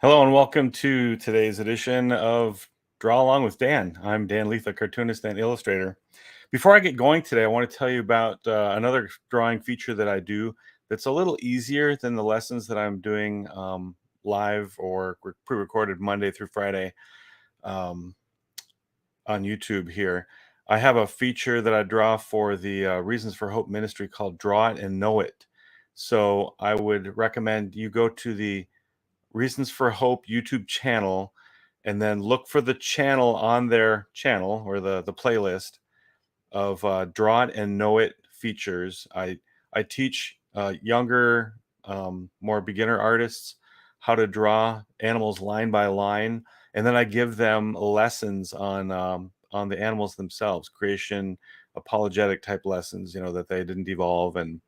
Hello and welcome to today's edition of Draw Along with Dan. I'm Dan Lietha, cartoonist and illustrator. Before I get going today, I want to tell you about another drawing feature that I do that's a little easier than the lessons that I'm doing live or pre-recorded Monday through Friday on YouTube here. I have a feature that I draw for the Reasons for Hope ministry called Draw It and Know It. So I would recommend you go to the Reasons for Hope YouTube channel and then look for the channel on their channel or the playlist of Draw It and Know It features. I teach younger, more beginner artists how to draw animals line by line, and then I give them lessons on the animals themselves, creation, apologetic type lessons, that they didn't evolve, and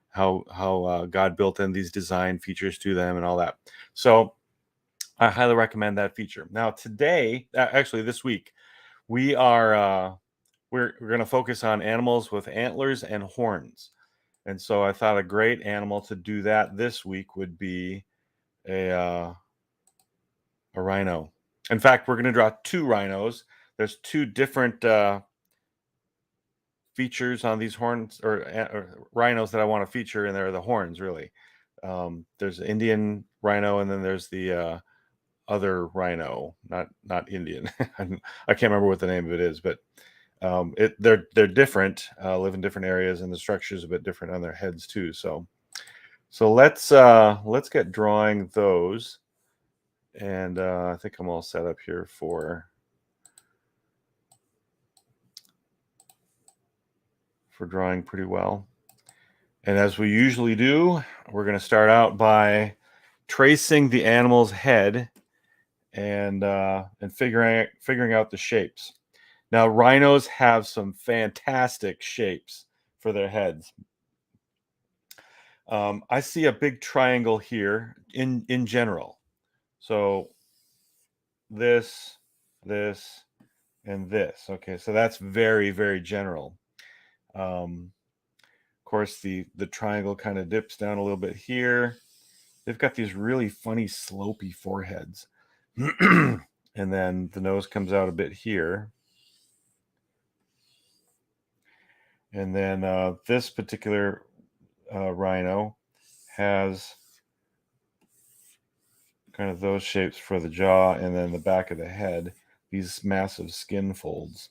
how God built in these design features to them and all that. So I highly recommend that feature. Now today, actually this week, we are we're going to focus on animals with antlers and horns. And so I thought a great animal to do that this week would be a rhino. In fact, we're going to draw two rhinos. There's two different features on these horns or rhinos that I want to feature, and they're the horns, really. There's the Indian rhino, and then there's the other rhino, not Indian. I can't remember what the name of it is, but they're different, live in different areas, and the structure is a bit different on their heads too. So let's get drawing those, and I think I'm all set up here for drawing pretty well. And as we usually do, we're going to start out by tracing the animal's head and figuring out the shapes. Now, rhinos have some fantastic shapes for their heads. I see a big triangle here in general. So this, and this. Okay, so that's very, very general. Of course, the triangle kind of dips down a little bit here. They've got these really funny slopey foreheads. And then the nose comes out a bit here. And then this particular rhino has kind of those shapes for the jaw, and then the back of the head, these massive skin folds.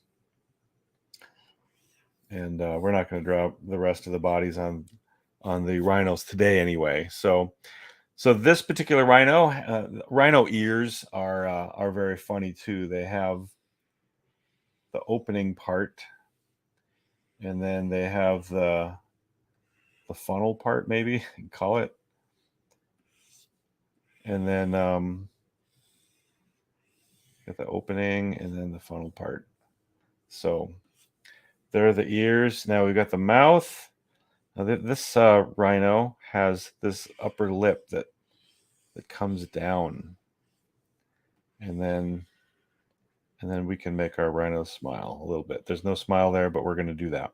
And we're not going to draw the rest of the bodies on the rhinos today anyway. So this particular rhino ears are very funny too. They have the opening part, and then they have the funnel part, maybe you can call it. And then got the opening and then the funnel part. So there are the ears. Now we've got the mouth. Now this rhino has this upper lip that comes down, and then we can make our rhino smile a little bit. There's no smile there, but we're going to do that.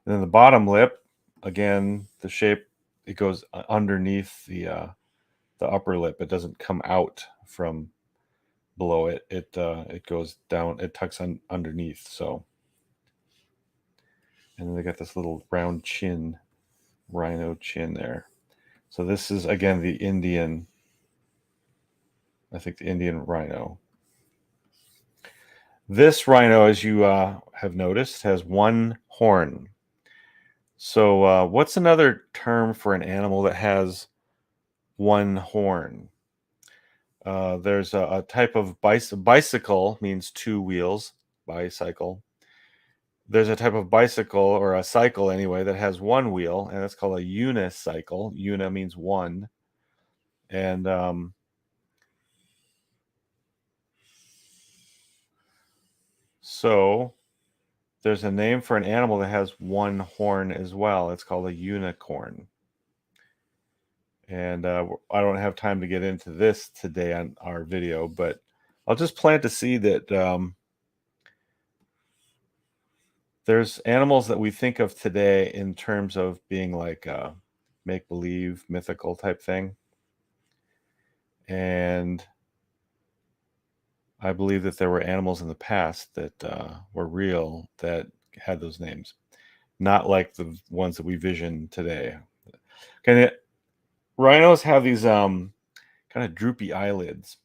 And then the bottom lip, again, the shape, it goes underneath the upper lip. It doesn't come out from below it. It goes down. It tucks underneath. So, and then they got this little round chin, rhino chin there. So this is, again, the Indian. I think the Indian rhino. This rhino, as you have noticed, has one horn. So what's another term for an animal that has one horn? There's a type of bicycle, means two wheels, bicycle. There's a type of bicycle, or a cycle anyway, that has one wheel, and that's called a unicycle. Uni means one. And so there's a name for an animal that has one horn as well. It's called a unicorn. And I don't have time to get into this today on our video, but I'll just plant a seed that there's animals that we think of today in terms of being like make-believe, mythical type thing. And I believe that there were animals in the past that were real that had those names, not like the ones that we vision today. Okay, rhinos have these kind of droopy eyelids,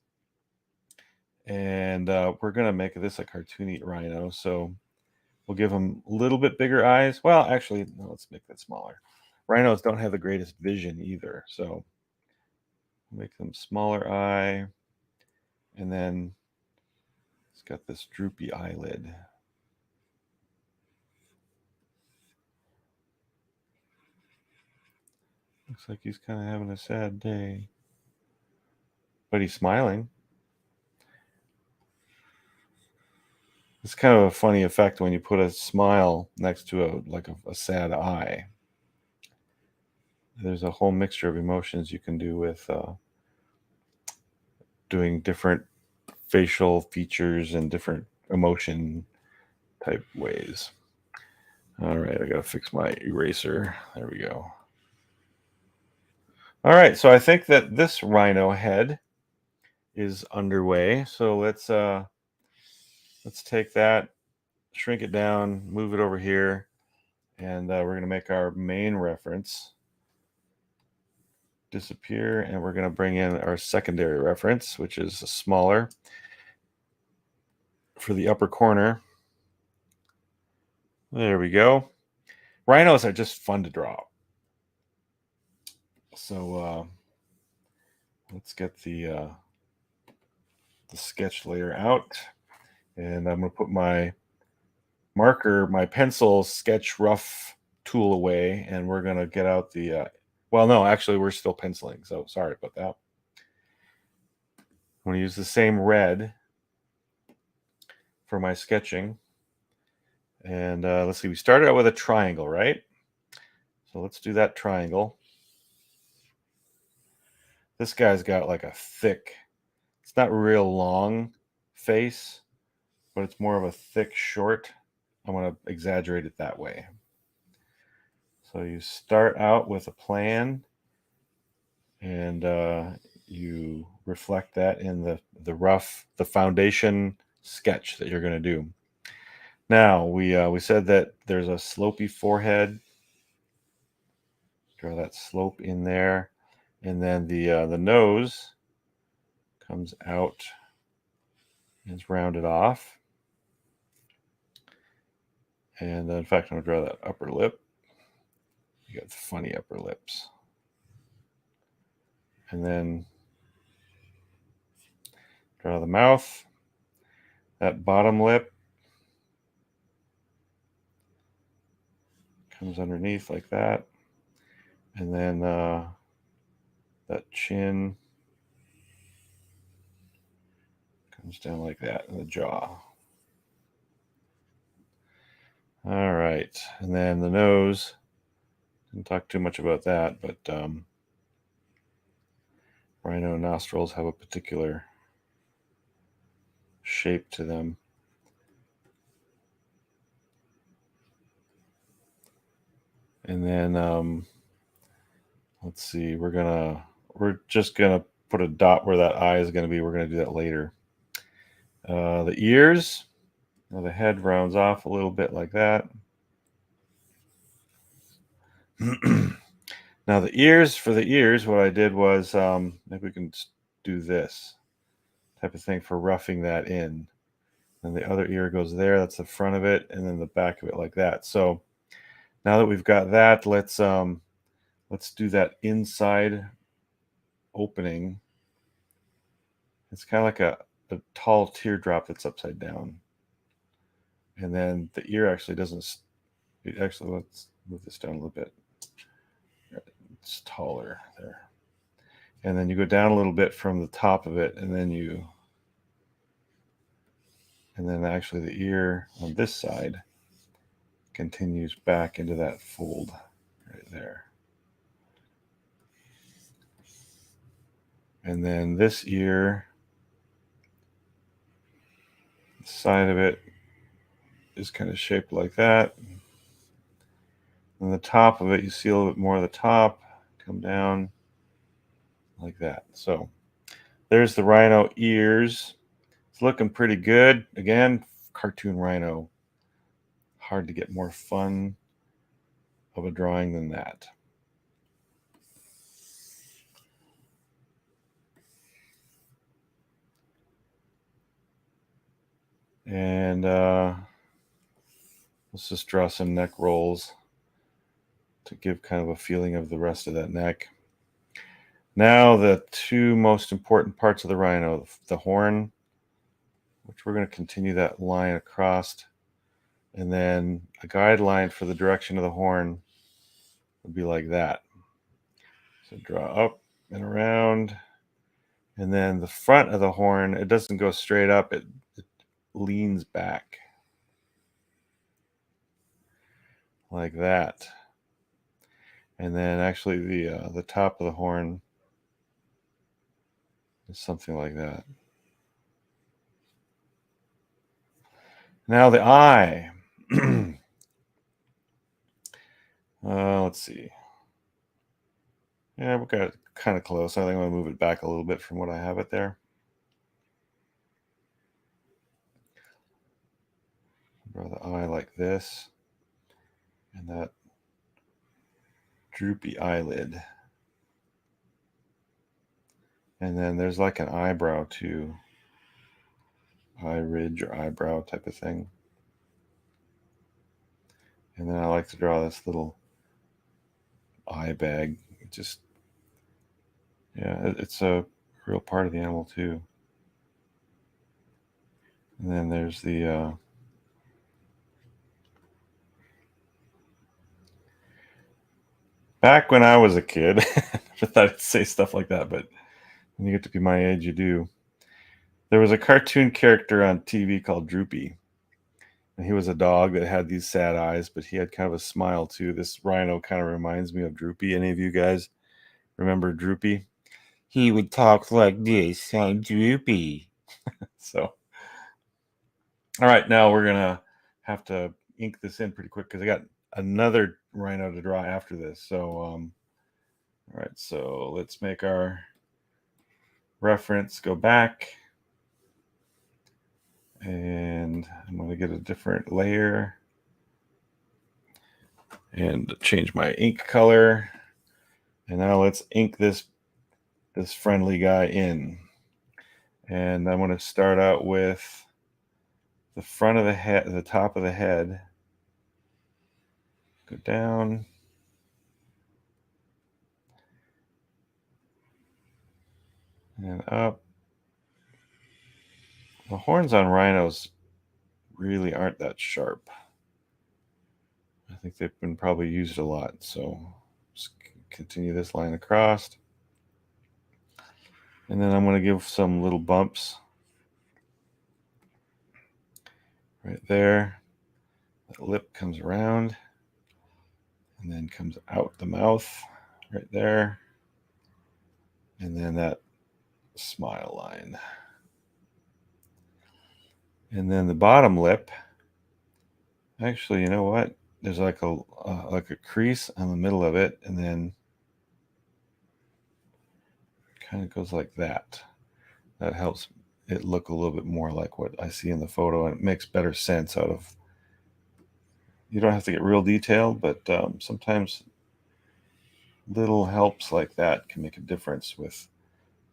and we're gonna make this a cartoony rhino, so we'll give them a little bit bigger eyes. Well, actually, no, let's make that smaller. Rhinos don't have the greatest vision either, so make them smaller eye, and then it's got this droopy eyelid. Looks like he's kind of having a sad day, but he's smiling. It's kind of a funny effect when you put a smile next to a sad eye. There's a whole mixture of emotions you can do with doing different facial features and different emotion type ways. All right, I gotta fix my eraser. There we go. All right, so I think that this rhino head is underway. So let's take that, shrink it down, move it over here, and we're gonna make our main reference disappear, and we're gonna bring in our secondary reference, which is smaller for the upper corner. There we go. Rhinos are just fun to draw. So let's get the sketch layer out, and I'm going to put my marker, my pencil sketch rough tool away, and we're going to get out the well, no, actually we're still penciling, so sorry about that. I'm going to use the same red for my sketching, and let's see, we started out with a triangle, right? So let's do that triangle. This guy's got like a thick, it's not real long face, but it's more of a thick short. I'm going to exaggerate it that way. So you start out with a plan, and you reflect that in the foundation sketch that you're going to do. Now we said that there's a slopey forehead. Draw that slope in there, and then the nose comes out and is rounded off. And in fact, I'm going to draw that upper lip. You got funny upper lips. And then draw the mouth. That bottom lip comes underneath like that. And then that chin comes down like that in the jaw. All right. And then the nose. Didn't talk too much about that, but rhino nostrils have a particular shape to them. And then let's see, we're just gonna put a dot where that eye is gonna be. We're gonna do that later. The ears, the head rounds off a little bit like that. Now the ears, for the ears, what I did was maybe we can do this type of thing for roughing that in. And the other ear goes there, that's the front of it, and then the back of it like that. So now that we've got that, let's do that inside opening. It's kind of like a tall teardrop that's upside down. And then the ear actually doesn't, let's move this down a little bit. It's taller there. And then you go down a little bit from the top of it, and then actually the ear on this side continues back into that fold right there. And then this ear, the side of it is kind of shaped like that. And the top of it, you see a little bit more of the top come down like that. So There's the rhino ears. It's looking pretty good. Again, cartoon rhino. Hard to get more fun of a drawing than that. And let's just draw some neck rolls to give kind of a feeling of the rest of that neck. Now the two most important parts of the rhino, the horn, which we're going to continue that line across, and then a guideline for the direction of the horn would be like that. So draw up and around, and then the front of the horn, it doesn't go straight up, it leans back like that. And then actually the top of the horn is something like that. Now the eye. Let's see. Yeah, we got it kind of close. I think I'm going to move it back a little bit from what I have it there. Draw the eye like this. And that droopy eyelid. And then there's like an eyebrow too. Eye ridge or eyebrow type of thing. And then I like to draw this little eye bag. It just, yeah, it's a real part of the animal too. And then there's the back when I was a kid, I thought I'd say stuff like that, but when you get to be my age, you do. There was a cartoon character on TV called Droopy. And he was a dog that had these sad eyes, but he had kind of a smile too. This rhino kind of reminds me of Droopy. Any of you guys remember Droopy? He would talk like this. I'm Droopy. So, all right, now we're going to have to ink this in pretty quick because I got another rhino to draw after this. So, all right, so let's make our reference go back. And I'm going to get a different layer and change my ink color. And now let's ink this friendly guy in. And I'm going to start out with the front of the head, the top of the head. Go down. And up. The horns on rhinos really aren't that sharp. I think they've been probably used a lot. So just continue this line across. And then I'm going to give some little bumps right there. That lip comes around and then comes out the mouth right there. And then that smile line. And then the bottom lip, actually, you know what? There's like a crease on the middle of it, and then kind of goes like that. That helps it look a little bit more like what I see in the photo, and it makes better sense out of. You don't have to get real detailed, but sometimes little helps like that can make a difference with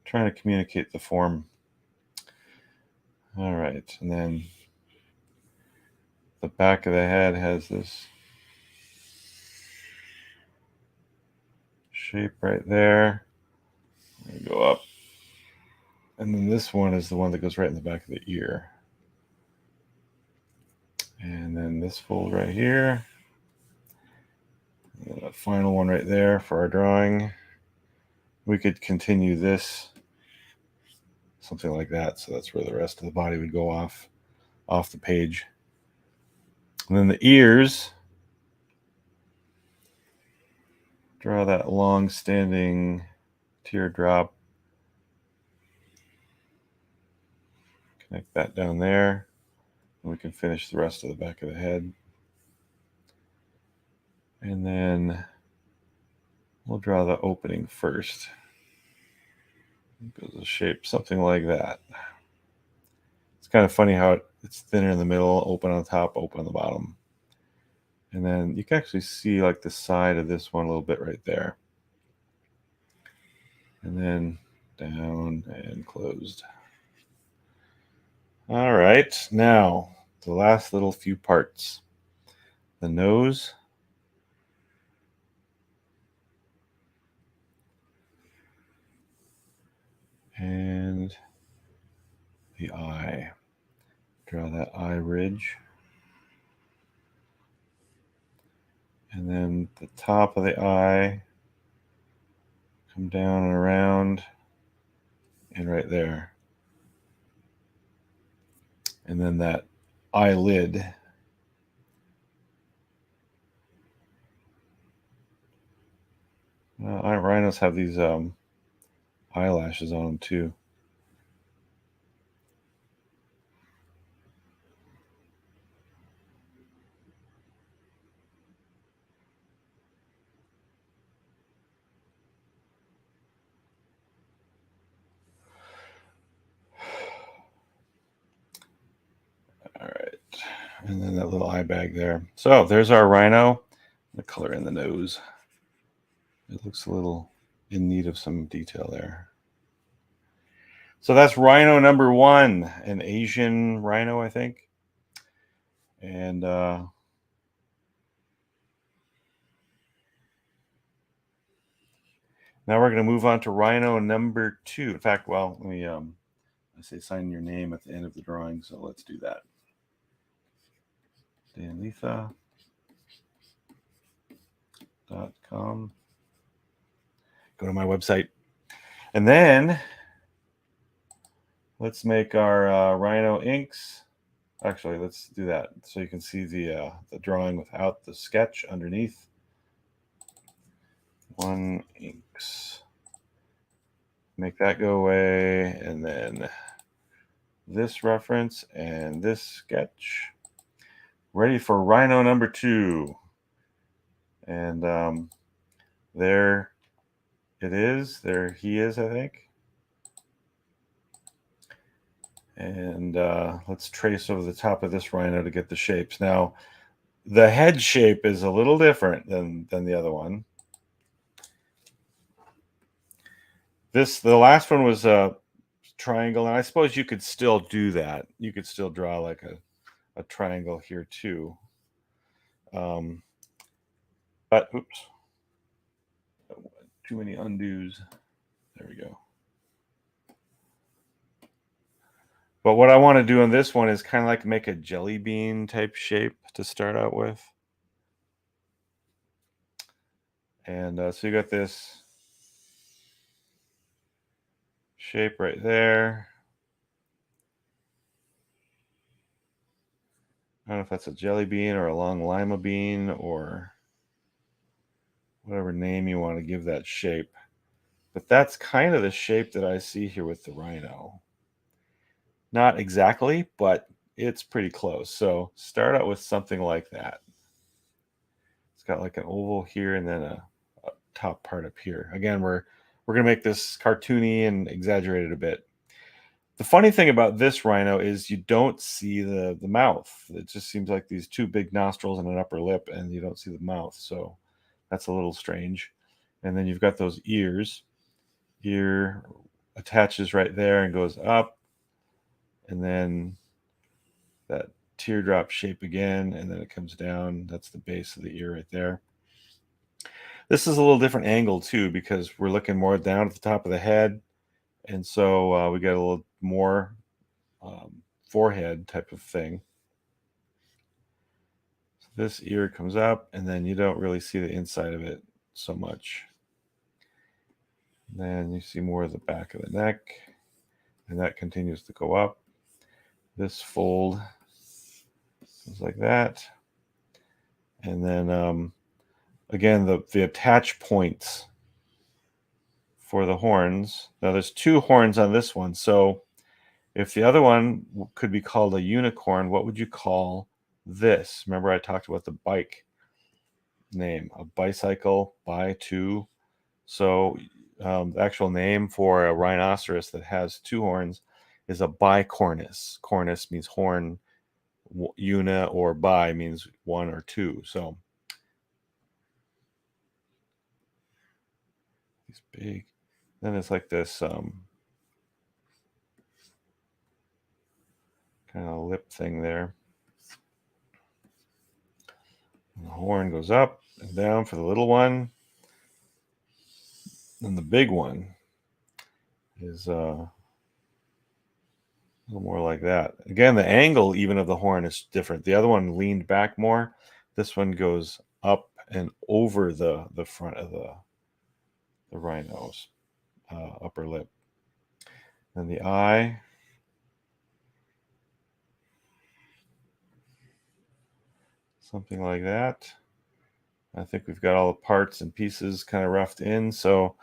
trying to communicate the form. All right, and then the back of the head has this shape right there. Go up. And then this one is the one that goes right in the back of the ear. And then this fold right here. And then that final one right there for our drawing. We could continue this, something like that. So that's where the rest of the body would go off the page. And then the ears. Draw that long standing teardrop. Connect that down there. And we can finish the rest of the back of the head. And then we'll draw the opening first. It goes a shape something like that. It's kind of funny how it's thinner in the middle, open on the top, open on the bottom. And then you can actually see like the side of this one a little bit right there. And then down and closed. All right, now the last little few parts. The nose. And the eye. Draw that eye ridge. And then the top of the eye. Come down and around. And right there. And then that eyelid. Rhinos have these eyelashes on them too. All right, and then that little eye bag there. So there's our rhino. The color in the nose. It looks a little in need of some detail there. So that's rhino number 1, an Asian rhino, I think. And now we're going to move on to rhino number 2. In fact, well, let me I say sign your name at the end of the drawing, so let's do that. DanLietha.com. Go to my website. And then let's make our rhino inks. Actually, let's do that so you can see the drawing without the sketch underneath. 1 inks. Make that go away, and then this reference and this sketch. Ready for rhino number 2. And there it is. There he is, I think. And let's trace over the top of this rhino to get the shapes. Now, the head shape is a little different than the other one. The last one was a triangle, and I suppose you could still do that. You could still draw like a triangle here too. But oops, too many undos. There we go. But what I want to do on this one is kind of like make a jelly bean type shape to start out with. And so you got this shape right there. I don't know if that's a jelly bean or a long lima bean or whatever name you want to give that shape. But that's kind of the shape that I see here with the rhino. Not exactly, but it's pretty close. So start out with something like that. It's got like an oval here and then a top part up here. Again, we're going to make this cartoony and exaggerate it a bit. The funny thing about this rhino is you don't see the mouth. It just seems like these 2 big nostrils and an upper lip, and you don't see the mouth. So that's a little strange. And then you've got those ears. Ear attaches right there and goes up. And then that teardrop shape again, and then it comes down. That's the base of the ear right there. This is a little different angle too, because we're looking more down at the top of the head. And so we got a little more forehead type of thing. So this ear comes up, and then you don't really see the inside of it so much. And then you see more of the back of the neck, and that continues to go up. This fold goes like that. And then again, the attach points for the horns. Now there's 2 horns on this one. So if the other one could be called a unicorn, what would you call this? Remember I talked about the bike name, a bicycle, by 2. So The actual name for a rhinoceros that has two horns is a bicornus. Cornus means horn, una or bi means one or two. So he's big. Then it's like this kind of lip thing there. And the horn goes up and down for the little one. And the big one is a little more like that. Again, the angle even of the horn is different. The other one leaned back more. This one goes up and over the front of the rhino's upper lip. And the eye, something like that. I think we've got all the parts and pieces kind of roughed in. So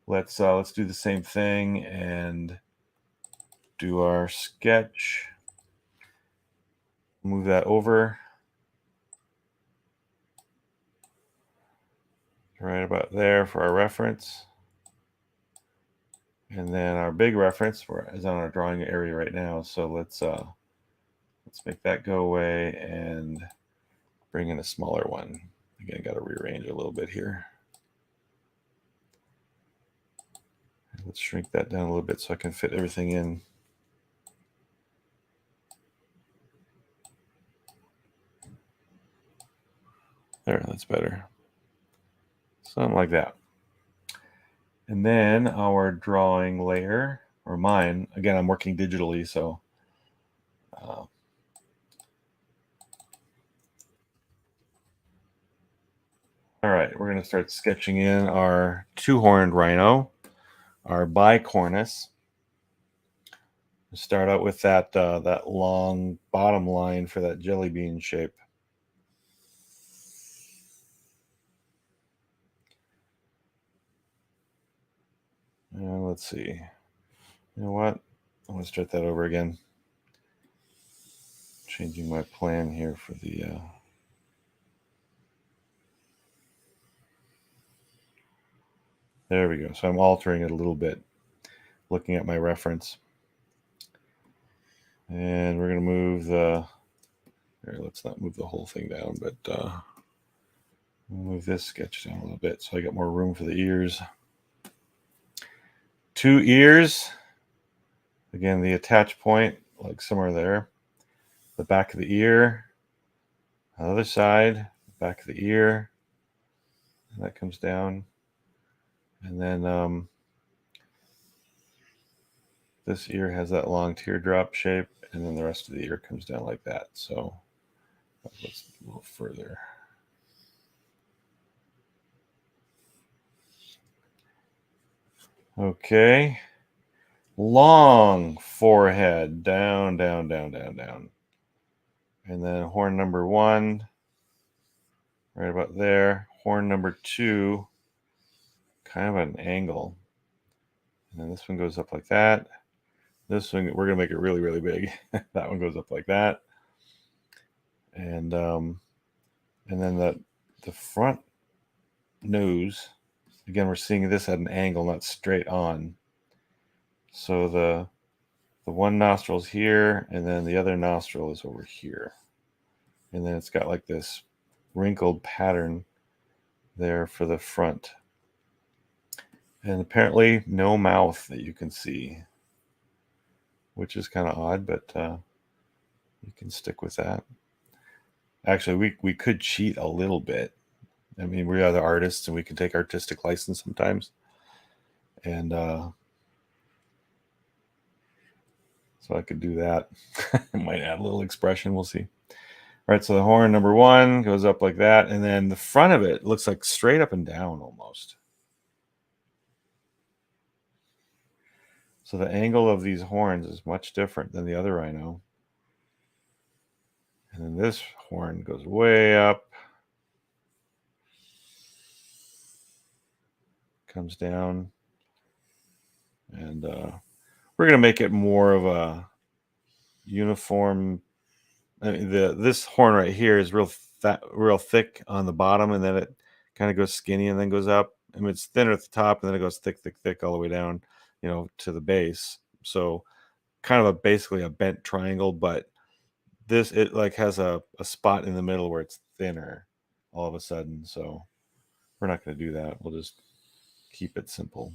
let's do the same thing and do our sketch. Move that over right about there for our reference. And then our big reference is on our drawing area right now. So let's make that go away and bring in a smaller one. Again, got to rearrange a little bit here. Let's shrink that down a little bit so I can fit everything in. There, that's better. Something like that. And then our drawing layer, or mine, again, I'm working digitally, so all right, we're going to start sketching in our two-horned rhino, our bicornus. Start out with that that long bottom line for that jelly bean shape. And let's see. You know what? I'm going to start that over again. Changing my plan here for the there we go. So I'm altering it a little bit, looking at my reference. And we're going to move the, here, let's not move the whole thing down, but move this sketch down a little bit so I got more room for the ears. Two ears. Again, the attach point, like somewhere there. The back of the ear. On the other side, back of the ear. And that comes down. And then this ear has that long teardrop shape, and then the rest of the ear comes down like that. So let's a little further. Okay. Long forehead, down, down, down, down, down. And then horn number one, right about there. Horn number two, kind of an angle. And then this one goes up like that. This one, we're going to make it really, really big. That one goes up like that. And then the front nose, again, we're seeing this at an angle, not straight on. So the one nostril is here, and then the other nostril is over here. And then it's got like this wrinkled pattern there for the front. And apparently no mouth that you can see, which is kind of odd, but you can stick with that. Actually, we could cheat a little bit. I mean, we are the artists, and we can take artistic license sometimes. And so I could do that. I might add a little expression. We'll see. All right, so the horn number one goes up like that, and then the front of it looks like straight up and down almost. So the angle of these horns is much different than the other rhino. And then this horn goes way up, comes down, and we're going to make it more of a uniform. I mean, this horn right here is real thick on the bottom, and then it kind of goes skinny and then goes up. I mean, it's thinner at the top, and then it goes thick, thick, thick all the way down, you know, to the base. So kind of basically a bent triangle, but this, it like has a spot in the middle where it's thinner all of a sudden. So we're not going to do that. We'll just keep it simple.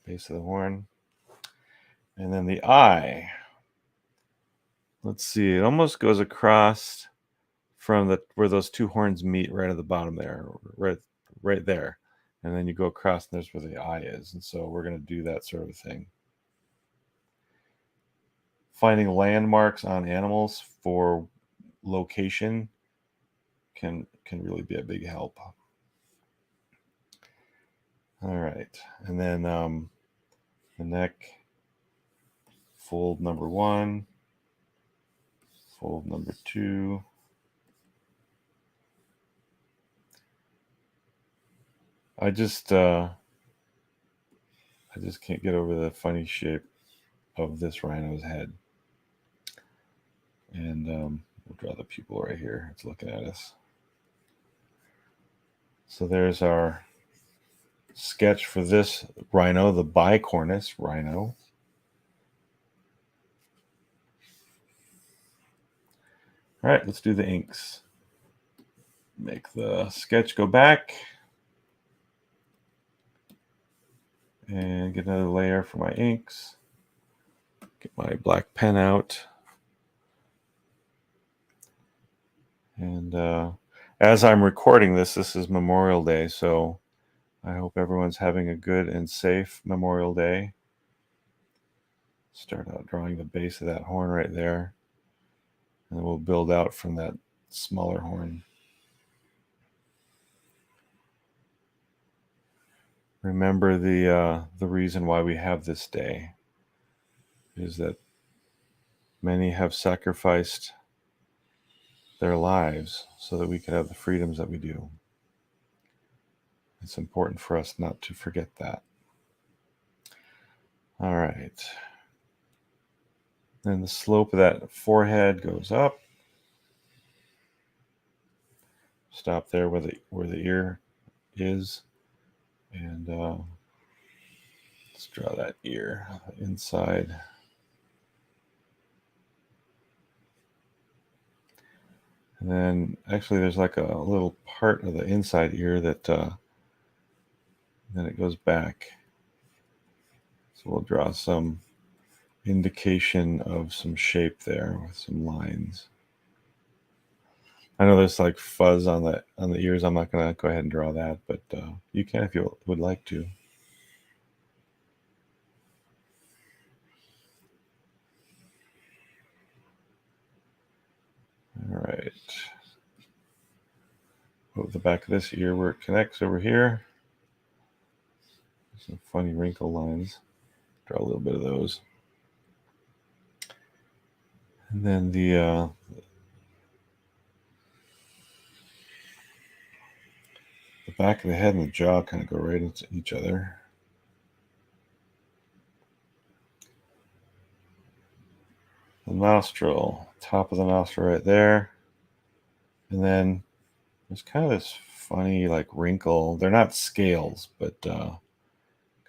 Base of the horn. And then the eye. Let's see, it almost goes across from the where those two horns meet, right at the bottom there, right there. And then you go across, and there's where the eye is. And so we're going to do that sort of thing. Finding landmarks on animals for location can really be a big help. All right, and then the neck, fold number 1, fold number 2. I just can't get over the funny shape of this rhino's head. And we'll draw the pupil right here. It's looking at us. So there's our sketch for this rhino, the bicornus rhino. All right, let's do the inks. Make the sketch go back. And get another layer for my inks. Get my black pen out. And as I'm recording this, this is Memorial Day, so I hope everyone's having a good and safe Memorial Day. Start out drawing the base of that horn right there. And then we'll build out from that smaller horn. Remember the reason why we have this day is that many have sacrificed their lives so that we could have the freedoms that we do. It's important for us not to forget that. All right. Then the slope of that forehead goes up. Stop there where the ear is. And let's draw that ear inside. And then actually there's like a little part of the inside ear that then it goes back. So we'll draw some indication of some shape there with some lines. I know there's like fuzz on the ears. I'm not going to go ahead and draw that, but you can if you would like to. All right. Over the back of this ear where it connects over here. Some funny wrinkle lines. Draw a little bit of those. And then the back of the head and the jaw kind of go right into each other. The nostril, top of the nostril right there. And then there's kind of this funny like wrinkle. They're not scales, but kind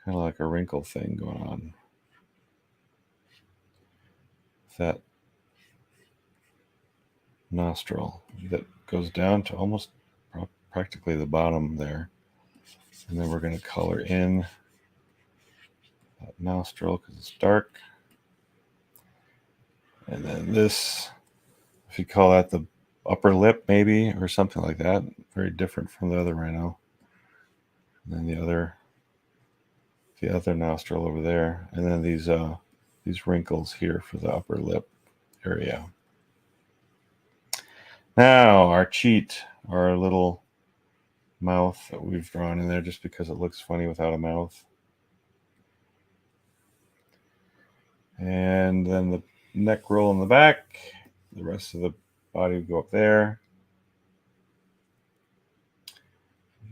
of like a wrinkle thing going on. That nostril that goes down to almost practically the bottom there. And then we're going to color in that nostril because it's dark. And then this, if you call that the upper lip maybe, or something like that, very different from the other rhino. And then the other nostril over there. And then these wrinkles here for the upper lip area. Now our cheat, our little mouth that we've drawn in there just because it looks funny without a mouth. And then the neck roll in the back. The rest of the body would go up there.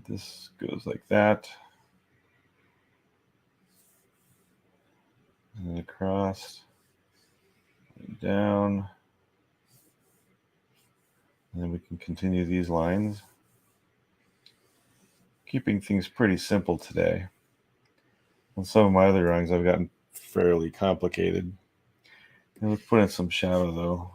This goes like that. And then across, and down. And then we can continue these lines. Keeping things pretty simple today. On some of my other drawings, I've gotten fairly complicated. And let's put in some shadow though,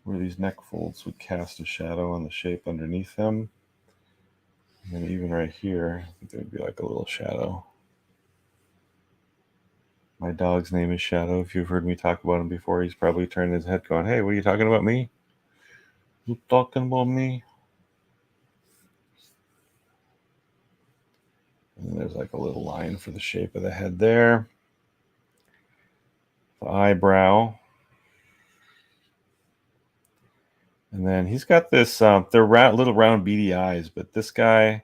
where these neck folds would cast a shadow on the shape underneath them. And then even right here, I think there'd be like a little shadow. My dog's name is Shadow. If you've heard me talk about him before, he's probably turned his head going, "Hey, what are you talking about me? You talking about me?" And there's like a little line for the shape of the head there. The eyebrow. And then he's got this, they're little round beady eyes, but this guy,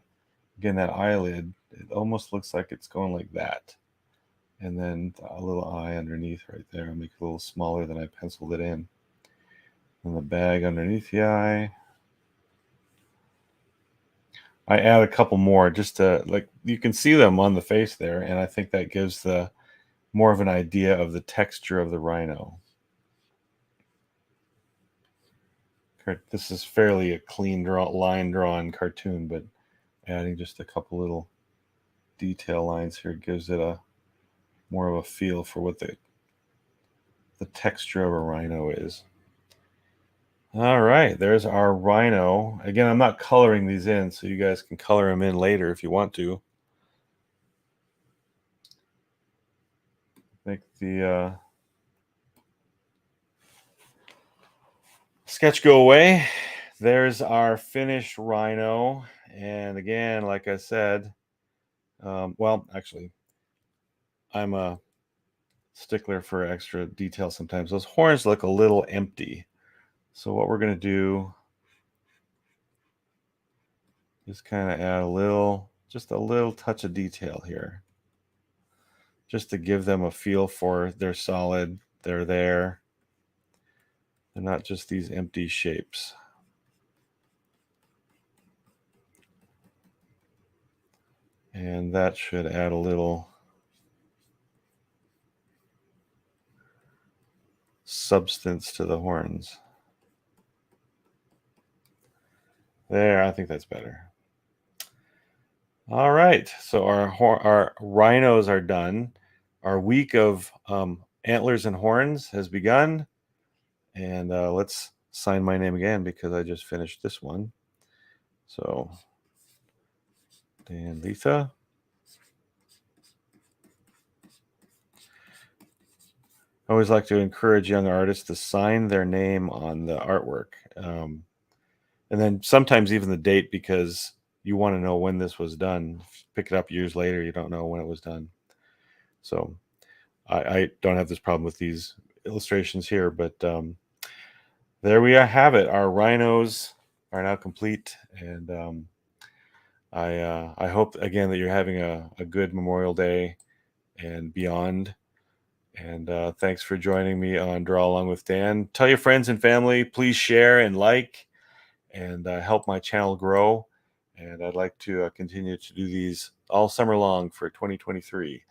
again, that eyelid, it almost looks like it's going like that. And then a little eye underneath right there. I'll make it a little smaller than I penciled it in. And the bag underneath the eye. I add a couple more just to, like, you can see them on the face there, and I think that gives the more of an idea of the texture of the rhino. This is fairly a clean line drawn cartoon, but adding just a couple little detail lines here gives it a more of a feel for what the texture of a rhino is. All right, there's our rhino. Again, I'm not coloring these in, so you guys can color them in later if you want to. Make the sketch go away. There's our finished rhino. And again, like I said, well, actually, I'm a stickler for extra detail sometimes. Those horns look a little empty. So what we're going to do is kind of add just a little touch of detail here, just to give them a feel for they're solid, they're there. They're not just these empty shapes. And that should add a little substance to the horns. There, I think that's better. All right, so our rhinos are done. Our week of antlers and horns has begun. And let's sign my name again because I just finished this one. So, Dan Lietha. I always like to encourage young artists to sign their name on the artwork. And then sometimes even the date, because you want to know when this was done. If you pick it up years later, you don't know when it was done. So I don't have this problem with these illustrations here, but there we have it. Our rhinos are now complete. And I hope, again, that you're having a good Memorial Day and beyond. And thanks for joining me on Draw Along with Dan. Tell your friends and family, please share and like, and help my channel grow. And I'd like to continue to do these all summer long for 2023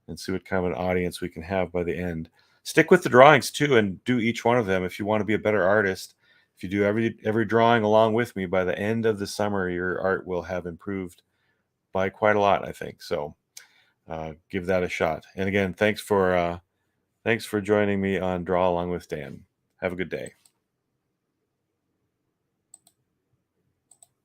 and see what kind of an audience we can have by the end. Stick with the drawings too and do each one of them if you want to be a better artist. If you do every drawing along with me, by the end of the summer, your art will have improved by quite a lot, I think. So give that a shot. And again, thanks for joining me on Draw Along with Dan. Have a good day.